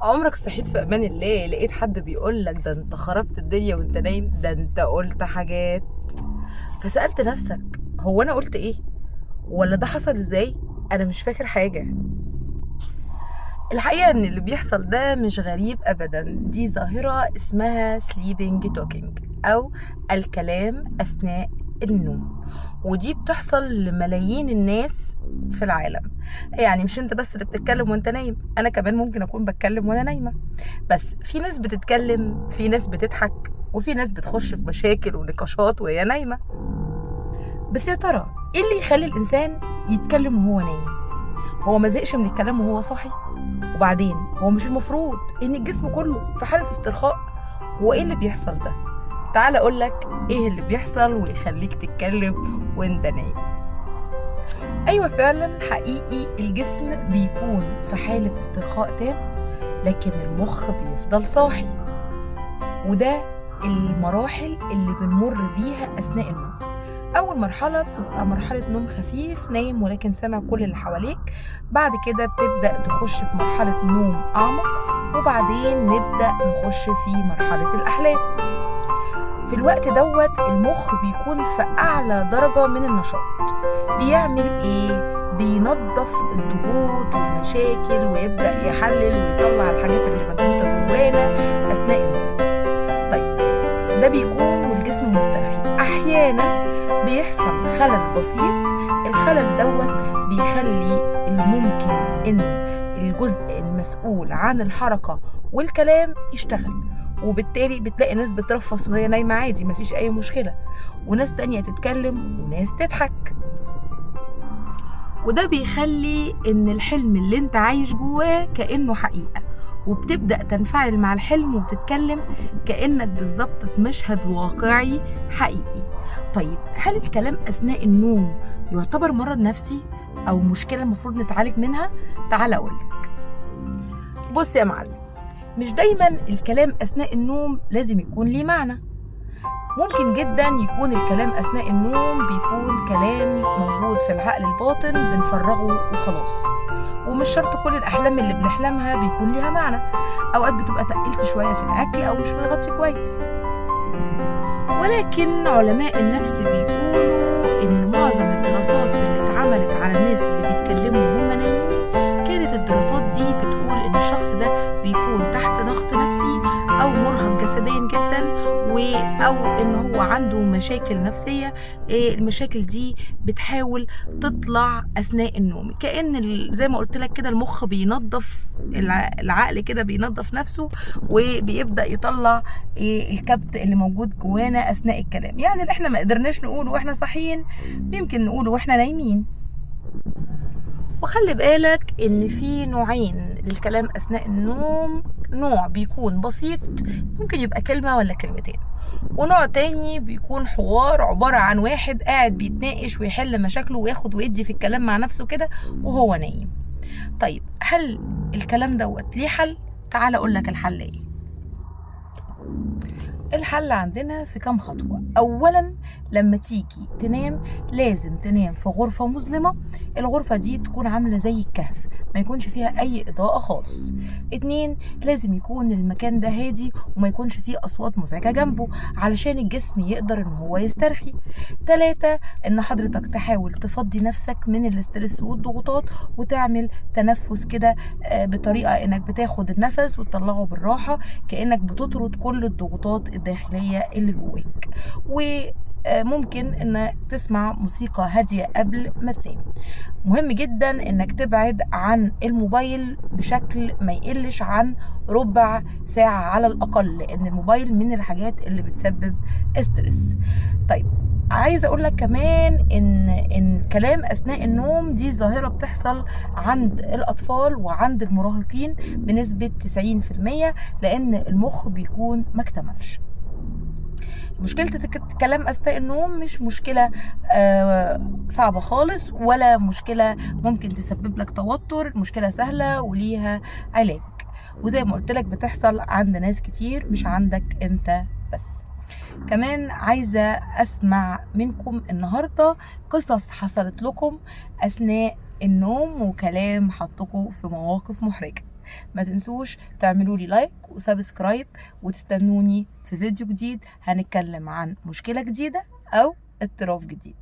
عمرك صحيت في امان الله لقيت حد بيقول لك ده انت خربت الدنيا وانت نايم؟ ده انت قلت حاجات فسألت نفسك هو انا قلت ايه ولا ده حصل ازاي؟ انا مش فاكر حاجة. الحقيقة ان اللي بيحصل ده مش غريب ابدا، دي ظاهرة اسمها sleeping talking او الكلام اثناء النوم، ودي بتحصل لملايين الناس في العالم. يعني مش انت بس اللي بتتكلم وانت نايم، انا كمان ممكن اكون بتكلم وانا نايمة. بس في ناس بتتكلم، في ناس بتضحك، وفي ناس بتخش في مشاكل ونقاشات وهي نايمة. بس يا ترى ايه اللي يخلي الانسان يتكلم وهو نايم؟ هو ما زهقش من الكلام وهو صاحي؟ وبعدين هو مش المفروض ان الجسم كله في حالة استرخاء؟ هو ايه اللي بيحصل ده؟ تعال اقولك ايه اللي بيحصل ويخليك تتكلم وانت نايم. ايوه فعلا حقيقي الجسم بيكون في حالة استرخاء تام، لكن المخ بيفضل صاحي. وده المراحل اللي بنمر بيها اثناء النوم. اول مرحله بتبقى مرحله نوم خفيف، نايم ولكن سامع كل اللي حواليك. بعد كده بتبدا تخش في مرحله نوم اعمق، وبعدين نبدا نخش في مرحله الاحلام. في الوقت دوت المخ بيكون في اعلى درجه من النشاط. بيعمل ايه؟ بينظف الضغوط والمشاكل ويبدا يحلل ويطلع الحاجات اللي مكبوته جوانا اثناء النوم. طيب ده بيكون والجسم مسترخي. احيانا بيحصل خلل بسيط، الخلل دوت بيخلي الممكن ان الجزء المسؤول عن الحركة والكلام يشتغل، وبالتالي بتلاقي ناس بترفص وهي نايمة عادي مفيش اي مشكلة، وناس تانية تتكلم وناس تضحك. وده بيخلي ان الحلم اللي انت عايش جواه كأنه حقيقة، وبتبدأ تنفعل مع الحلم وتتكلم كأنك بالظبط في مشهد واقعي حقيقي. طيب هل الكلام أثناء النوم يعتبر مرض نفسي أو مشكلة المفروض نتعالج منها؟ تعال أقولك. بص يا معلم، مش دايما الكلام أثناء النوم لازم يكون ليه معنى. ممكن جدا يكون الكلام أثناء النوم بيكون كلام موجود في العقل الباطن بنفرغه وخلاص، ومش شرط كل الأحلام اللي بنحلمها بيكون ليها معنى. أوقات بتبقى تقلت شوية في الأكل أو مش بنغطي كويس. ولكن علماء النفس بيقولوا إن معظم الدراسات اللي اتعملت على الناس اللي بيتكلموا وهم نايمين، كانت الدراسات دي بتقول إن الشخص ده بيكون تحت ضغط نفسي أو مرهق جسديا جدا، أو إن هو عنده مشاكل نفسية. المشاكل دي بتحاول تطلع أثناء النوم، كأن زي ما قلت لك كده المخ بينظف العقل كده، بينظف نفسه وبيبدأ يطلع الكبت اللي موجود جوانا أثناء الكلام. يعني اللي احنا ما قدرناش نقوله واحنا صاحيين يمكن نقوله واحنا نايمين. وخلي بالك ان في نوعين للكلام اثناء النوم، نوع بيكون بسيط ممكن يبقى كلمة ولا كلمتين، ونوع تاني بيكون حوار عبارة عن واحد قاعد بيتناقش ويحل مشاكله وياخد ويدي في الكلام مع نفسه كده وهو نايم. طيب هل الكلام دوت ليه حل؟ تعال اقولك الحل ايه. الحل عندنا في كام خطوة. أولا لما تيجي تنام لازم تنام في غرفة مظلمة، الغرفة دي تكون عاملة زي الكهف ما يكونش فيها أي إضاءة خالص. اتنين لازم يكون المكان ده هادي وما يكونش فيه أصوات مزعجة جنبه علشان الجسم يقدر إن هو يسترخي. تلاتة إن حضرتك تحاول تفضي نفسك من الاسترس والضغوطات وتعمل تنفس كده بطريقة إنك بتاخد النفس وتطلعه بالراحة كأنك بتطرد كل الضغوطات الداخلية اللي جواك. وممكن انك تسمع موسيقى هادية قبل ما تنام. مهم جدا انك تبعد عن الموبايل بشكل ما يقلش عن ربع ساعة على الاقل، لان الموبايل من الحاجات اللي بتسبب استرس. طيب عايزه اقول لك كمان ان الكلام اثناء النوم دي ظاهره بتحصل عند الاطفال وعند المراهقين بنسبه 90%، لان المخ بيكون ما اكتملش. مشكلة الكلام أثناء النوم مش مشكلة صعبة خالص، ولا مشكلة ممكن تسبب لك توتر، مشكلة سهلة وليها علاج، وزي ما قلت لك بتحصل عند ناس كتير مش عندك انت بس. كمان عايزة أسمع منكم النهاردة قصص حصلت لكم أثناء النوم وكلام حطكم في مواقف محرجة. ما تنسوش تعملوا لي لايك وسبسكرايب، وتستنوني في فيديو جديد هنتكلم عن مشكلة جديدة او اضطراب جديد.